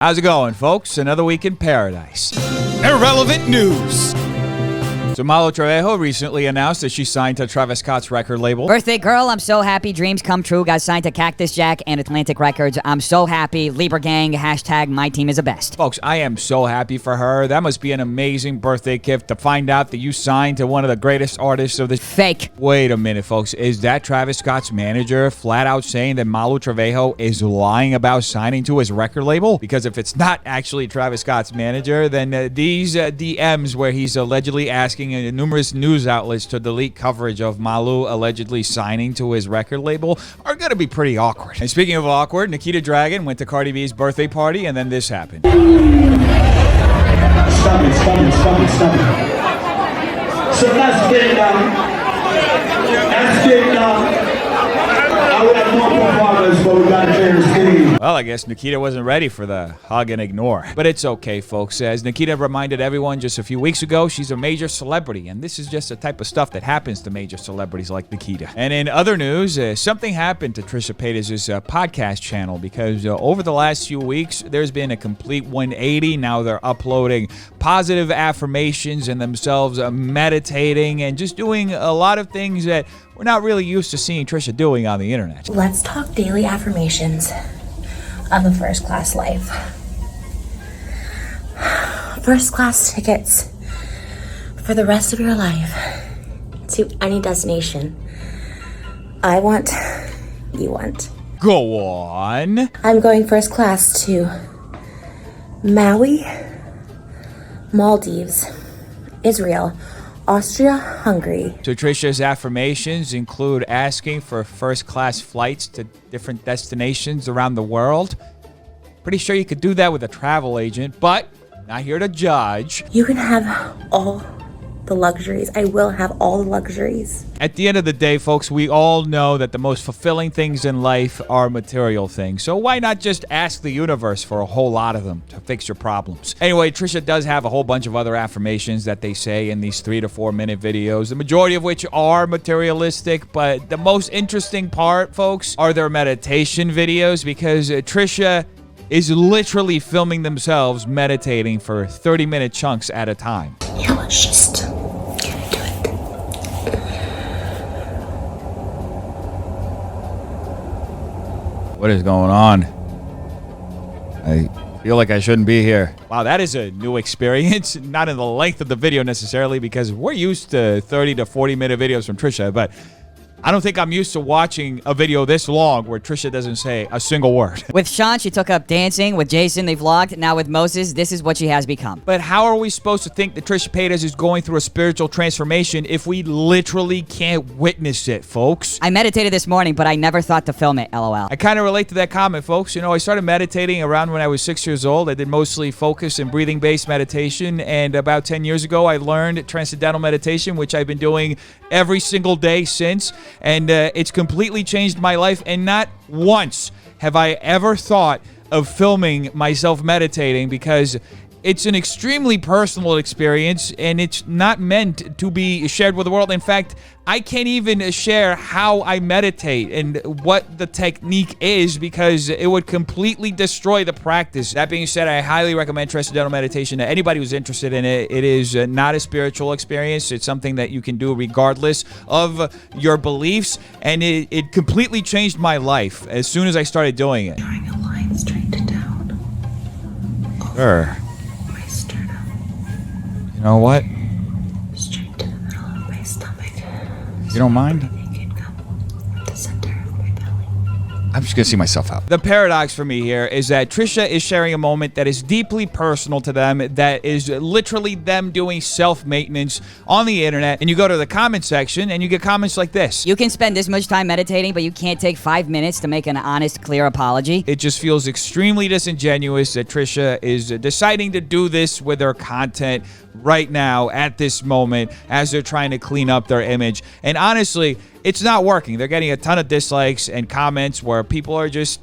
How's it going, folks? Another week in paradise. Irrelevant news. So Malo Trevejo recently announced that she signed to Travis Scott's record label. Birthday girl, I'm so happy. Dreams come true. Got signed to Cactus Jack and Atlantic Records. I'm so happy. Libra Gang, hashtag my team is the best. Folks, I am so happy for her. That must be an amazing birthday gift to find out that you signed to one of the greatest artists of this. Fake. Wait a minute, folks. Is that Travis Scott's manager flat out saying that Malo Trevejo is lying about signing to his record label? Because if it's not actually Travis Scott's manager, then these DMs where he's allegedly asking numerous news outlets to delete coverage of Malu allegedly signing to his record label are going to be pretty awkward. And speaking of awkward, Nikita Dragun went to Cardi B's birthday party, and then this happened. Stop it. So let's get down. I would have more performance, but we got to clear the stage. Well, I guess Nikita wasn't ready for the hug and ignore. But it's okay, folks. As Nikita reminded everyone just a few weeks ago, she's a major celebrity, and this is just the type of stuff that happens to major celebrities like Nikita. And in other news, something happened to Trisha Paytas' podcast channel because over the last few weeks, there's been a complete 180. Now they're uploading positive affirmations and themselves meditating and just doing a lot of things that we're not really used to seeing Trisha doing on the internet. Let's talk daily affirmations of a first class life. First class tickets for the rest of your life to any destination. I want, you want. Go on. I'm going first class to Maui, Maldives, Israel, Austria, Hungary. So Trisha's affirmations include asking for first-class flights to different destinations around the world. Pretty sure you could do that with a travel agent, but not here to judge. You can have all the luxuries. I will have all the luxuries. At the end of the day, folks, we all know that the most fulfilling things in life are material things. So why not just ask the universe for a whole lot of them to fix your problems? Anyway, Trisha does have a whole bunch of other affirmations that they say in these 3 to 4 minute videos, the majority of which are materialistic, but the most interesting part, folks, are their meditation videos because Trisha is literally filming themselves meditating for 30-minute chunks at a time. Yeah, let's just get into it. What is going on? I feel like I shouldn't be here. Wow, that is a new experience. Not in the length of the video necessarily, because we're used to 30 to 40-minute videos from Trisha, but I don't think I'm used to watching a video this long where Trisha doesn't say a single word. With Sean, she took up dancing. With Jason, they vlogged. Now with Moses, this is what she has become. But how are we supposed to think that Trisha Paytas is going through a spiritual transformation if we literally can't witness it, folks? I meditated this morning, but I never thought to film it, LOL. I kind of relate to that comment, folks. You know, I started meditating around when I was 6 years old. I did mostly focus and breathing-based meditation, and about 10 years ago, I learned transcendental meditation, which I've been doing every single day since, and it's completely changed my life, and not once have I ever thought of filming myself meditating because it's an extremely personal experience and it's not meant to be shared with the world. In fact, I can't even share how I meditate and what the technique is because it would completely destroy the practice. That being said, I highly recommend Transcendental Meditation to anybody who's interested in it. It is not a spiritual experience. It's something that you can do regardless of your beliefs, and it completely changed my life as soon as I started doing it. Drawing a line straight down. Sure. My sternum. You know what? Straight to the middle of my stomach. You don't mind? They can come to the center of my belly. I'm just going to see myself out. The paradox for me here is that Trisha is sharing a moment that is deeply personal to them, that is literally them doing self-maintenance on the internet. And you go to the comment section and you get comments like this. You can spend this much time meditating, but you can't take 5 minutes to make an honest, clear apology. It just feels extremely disingenuous that Trisha is deciding to do this with her content right now at this moment as they're trying to clean up their image. And honestly, it's not working. They're getting a ton of dislikes and comments where people are just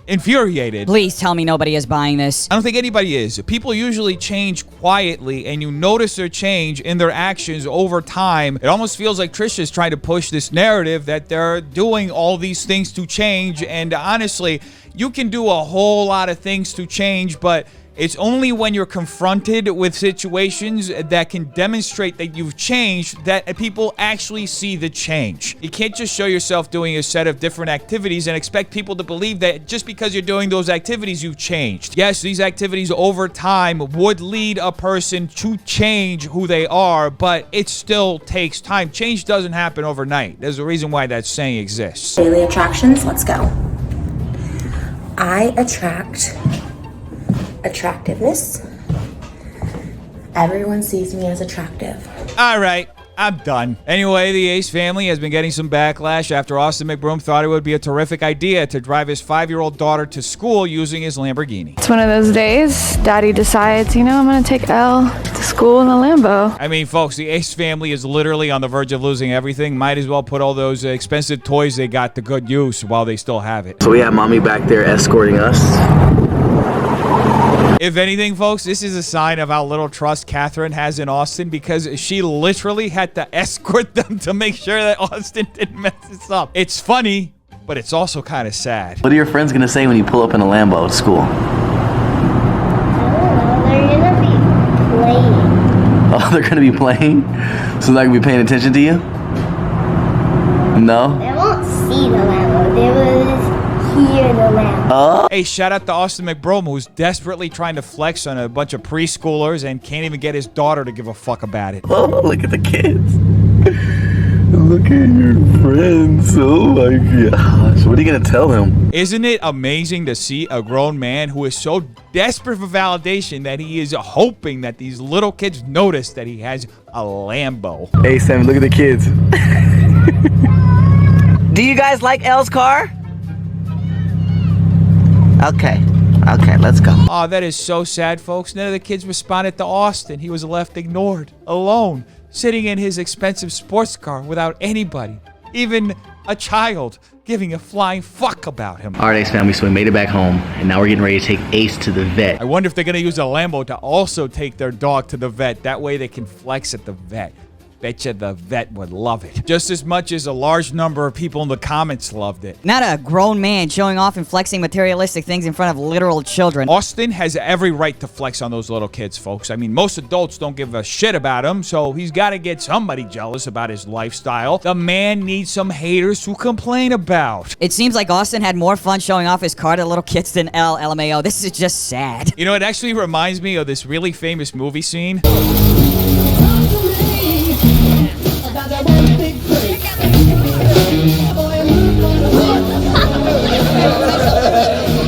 infuriated. Please tell me nobody is buying this. I don't think anybody is. People usually change quietly, and you notice their change in their actions over time. It almost feels like Trisha is trying to push this narrative that they're doing all these things to change, and honestly, you can do a whole lot of things to change, but it's only when you're confronted with situations that can demonstrate that you've changed that people actually see the change. You can't just show yourself doing a set of different activities and expect people to believe that just because you're doing those activities, you've changed. Yes, these activities over time would lead a person to change who they are, but it still takes time. Change doesn't happen overnight. There's a reason why that saying exists. Daily attractions, let's go. I attract attractiveness. Everyone sees me as attractive. All right, I'm done. Anyway, the Ace family has been getting some backlash after Austin McBroom thought it would be a terrific idea to drive his 5-year-old daughter to school using his Lamborghini. It's one of those days, Daddy decides, I'm gonna take Elle to school in a Lambo. I mean, folks, the Ace family is literally on the verge of losing everything. Might as well put all those expensive toys they got to good use while they still have it. So we have mommy back there escorting us. If anything, folks, this is a sign of how little trust Catherine has in Austin, because she literally had to escort them to make sure that Austin didn't mess this up. It's funny, but it's also kind of sad. What are your friends gonna say when you pull up in a Lambo at school? They're gonna be playing. Oh, they're gonna be playing? So they're not gonna be paying attention to you? No? They won't see the Lambo. They will just hear the Lambo. Hey, shout out to Austin McBroom, who's desperately trying to flex on a bunch of preschoolers and can't even get his daughter to give a fuck about it. Oh, look at the kids. Look at your friends. Oh my gosh. What are you gonna tell him? Isn't it amazing to see a grown man who is so desperate for validation that he is hoping that these little kids notice that he has a Lambo? Hey, Sam, look at the kids. Do you guys like Elle's car? Okay, let's go. Oh, that is so sad, folks. None of the kids responded to Austin. He was left ignored, alone, sitting in his expensive sports car without anybody, even a child, giving a flying fuck about him. All right, Ace family, so we made it back home, and now we're getting ready to take Ace to the vet. I wonder if they're going to use a Lambo to also take their dog to the vet. That way they can flex at the vet. Betcha the vet would love it. Just as much as a large number of people in the comments loved it. Not a grown man showing off and flexing materialistic things in front of literal children. Austin has every right to flex on those little kids, folks. I mean, most adults don't give a shit about him, so he's got to get somebody jealous about his lifestyle. The man needs some haters to complain about. It seems like Austin had more fun showing off his car to little kids than LMAO. This is just sad. You know, it actually reminds me of this really famous movie scene.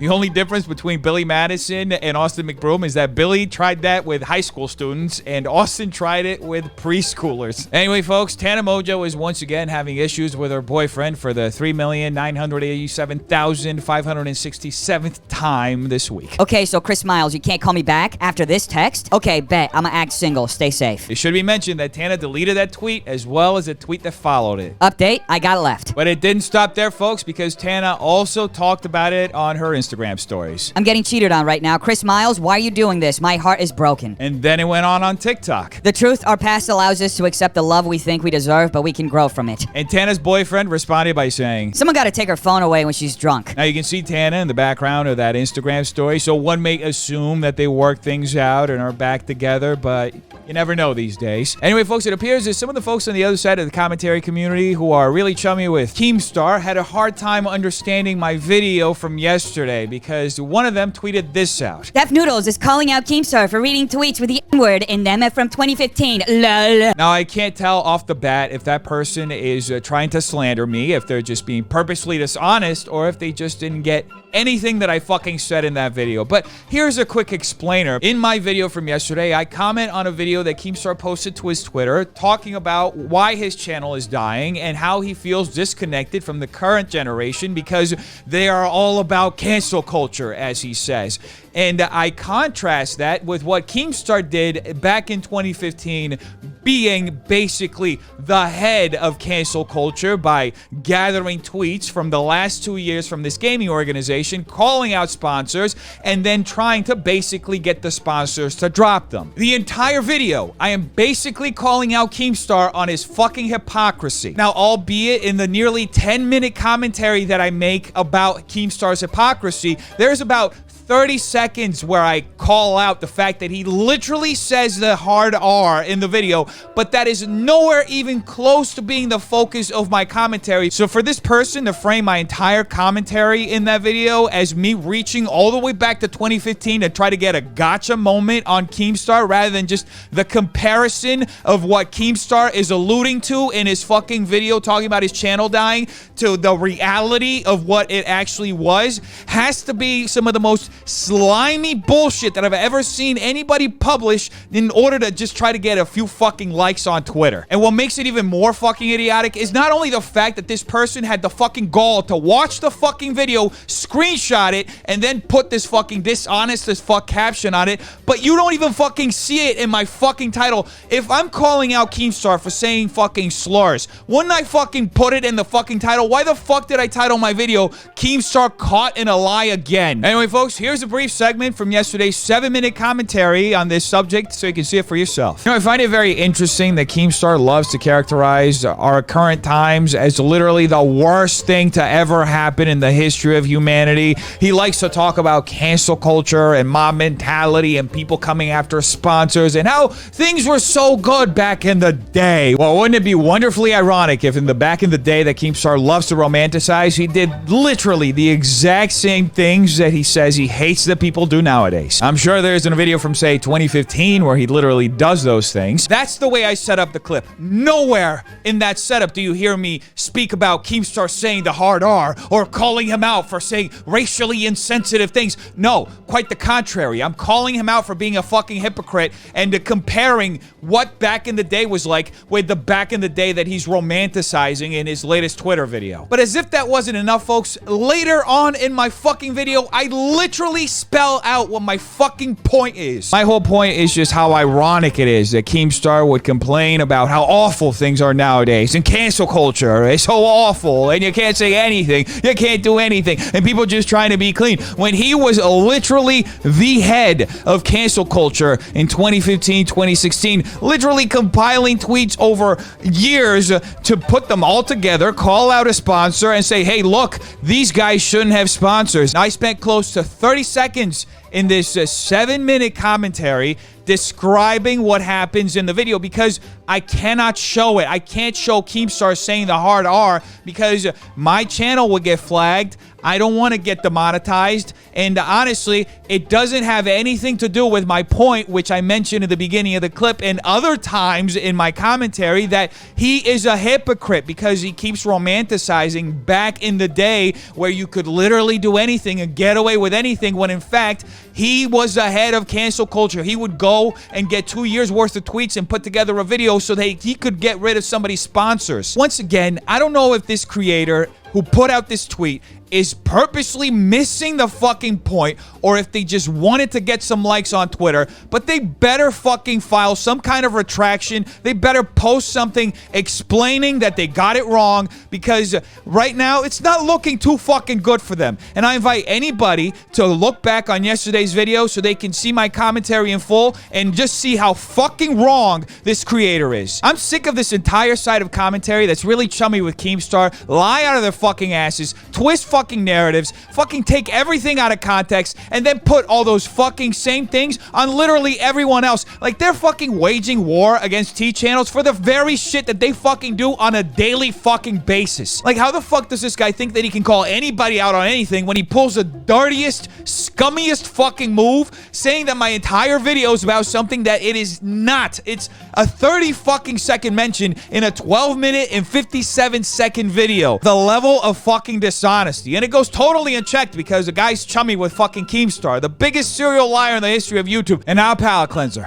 The only difference between Billy Madison and Austin McBroom is that Billy tried that with high school students and Austin tried it with preschoolers. Anyway, folks, Tana Mojo is once again having issues with her boyfriend for the 3,987,567th time this week. Okay, so Chris Miles, you can't call me back after this text? Okay, bet. I'm gonna act single. Stay safe. It should be mentioned that Tana deleted that tweet as well as the tweet that followed it. Update, I got it left. But it didn't stop there, folks, because Tana also talked about it on her Instagram stories. I'm getting cheated on right now. Chris Miles, why are you doing this? My heart is broken. And then it went on TikTok. The truth, our past allows us to accept the love we think we deserve, but we can grow from it. And Tana's boyfriend responded by saying, someone gotta take her phone away when she's drunk. Now you can see Tana in the background of that Instagram story, so one may assume that they work things out and are back together, but you never know these days. Anyway, folks, it appears that some of the folks on the other side of the commentary community who are really chummy with Keemstar had a hard time understanding my video from yesterday because one of them tweeted this out. Def Noodles is calling out Keemstar for reading tweets with the N-word in them from 2015. Lol. Now, I can't tell off the bat if that person is trying to slander me, if they're just being purposely dishonest, or if they just didn't get anything that I fucking said in that video. But here's a quick explainer. In my video from yesterday, I comment on a video that Keemstar posted to his Twitter talking about why his channel is dying and how he feels disconnected from the current generation because they are all about cancel culture, as he says. And I contrast that with what Keemstar did back in 2015 being basically the head of cancel culture by gathering tweets from the last 2 years from this gaming organization, calling out sponsors, and then trying to basically get the sponsors to drop them. The entire video, I am basically calling out Keemstar on his fucking hypocrisy. Now, albeit in the nearly 10-minute commentary that I make about Keemstar's hypocrisy, there's about 30 seconds where I call out the fact that he literally says the hard R in the video, but that is nowhere even close to being the focus of my commentary. So for this person to frame my entire commentary in that video as me reaching all the way back to 2015 to try to get a gotcha moment on Keemstar rather than just the comparison of what Keemstar is alluding to in his fucking video talking about his channel dying to the reality of what it actually was, has to be some of the most slimy bullshit that I've ever seen anybody publish in order to just try to get a few fucking likes on Twitter. And what makes it even more fucking idiotic is not only the fact that this person had the fucking gall to watch the fucking video, screenshot it, and then put this fucking dishonest as fuck caption on it, but you don't even fucking see it in my fucking title. If I'm calling out Keemstar for saying fucking slurs, wouldn't I fucking put it in the fucking title? Why the fuck did I title my video Keemstar Caught in a Lie Again? Anyway, folks, here's a brief segment from yesterday's 7-minute commentary on this subject so you can see it for yourself. You know, I find it very interesting that Keemstar loves to characterize our current times as literally the worst thing to ever happen in the history of humanity. He likes to talk about cancel culture and mob mentality and people coming after sponsors and how things were so good back in the day. Well, wouldn't it be wonderfully ironic if in the back in the day that Keemstar loves to romanticize, he did literally the exact same things that he says he hates that people do nowadays. I'm sure there's a video from, say, 2015 where he literally does those things. That's the way I set up the clip. Nowhere in that setup do you hear me speak about Keemstar saying the hard R or calling him out for saying racially insensitive things. No, quite the contrary. I'm calling him out for being a fucking hypocrite and comparing what back in the day was like with the back in the day that he's romanticizing in his latest Twitter video. But as if that wasn't enough, folks, later on in my fucking video, I literally spell out what my fucking point is. My whole point is just how ironic it is that Keemstar would complain about how awful things are nowadays and cancel culture is so awful and you can't say anything, you can't do anything, and people just trying to be clean when he was literally the head of cancel culture in 2015, 2016, literally compiling tweets over years to put them all together, call out a sponsor and say, hey, look, these guys shouldn't have sponsors. I spent close to 30 seconds in this 7-minute commentary describing what happens in the video because I cannot show it. I can't show Keemstar saying the hard R because my channel would get flagged. I don't want to get demonetized. And honestly, it doesn't have anything to do with my point, which I mentioned at the beginning of the clip and other times in my commentary, that he is a hypocrite because he keeps romanticizing back in the day where you could literally do anything and get away with anything when in fact he was the head of cancel culture. He would go and get 2 years worth of tweets and put together a video so that he could get rid of somebody's sponsors. Once again, I don't know if this creator who put out this tweet is purposely missing the fucking point or if they just wanted to get some likes on Twitter, but they better fucking file some kind of retraction. They better post something explaining that they got it wrong because right now it's not looking too fucking good for them. And I invite anybody to look back on yesterday's video so they can see my commentary in full and just see how fucking wrong this creator is. I'm sick of this entire side of commentary that's really chummy with Keemstar, lie out of their fucking asses, twist fucking narratives, fucking take everything out of context, and then put all those fucking same things on literally everyone else. Like they're fucking waging war against T-channels for the very shit that they fucking do on a daily fucking basis. Like how the fuck does this guy think that he can call anybody out on anything when he pulls the dirtiest, scummiest fucking move, saying that my entire video is about something that it is not. It's a 30 fucking second mention in a 12-minute and 57-second video. The level of fucking dishonesty. And it goes totally unchecked because the guy's chummy with fucking Keemstar, the biggest serial liar in the history of YouTube, and now palate cleanser.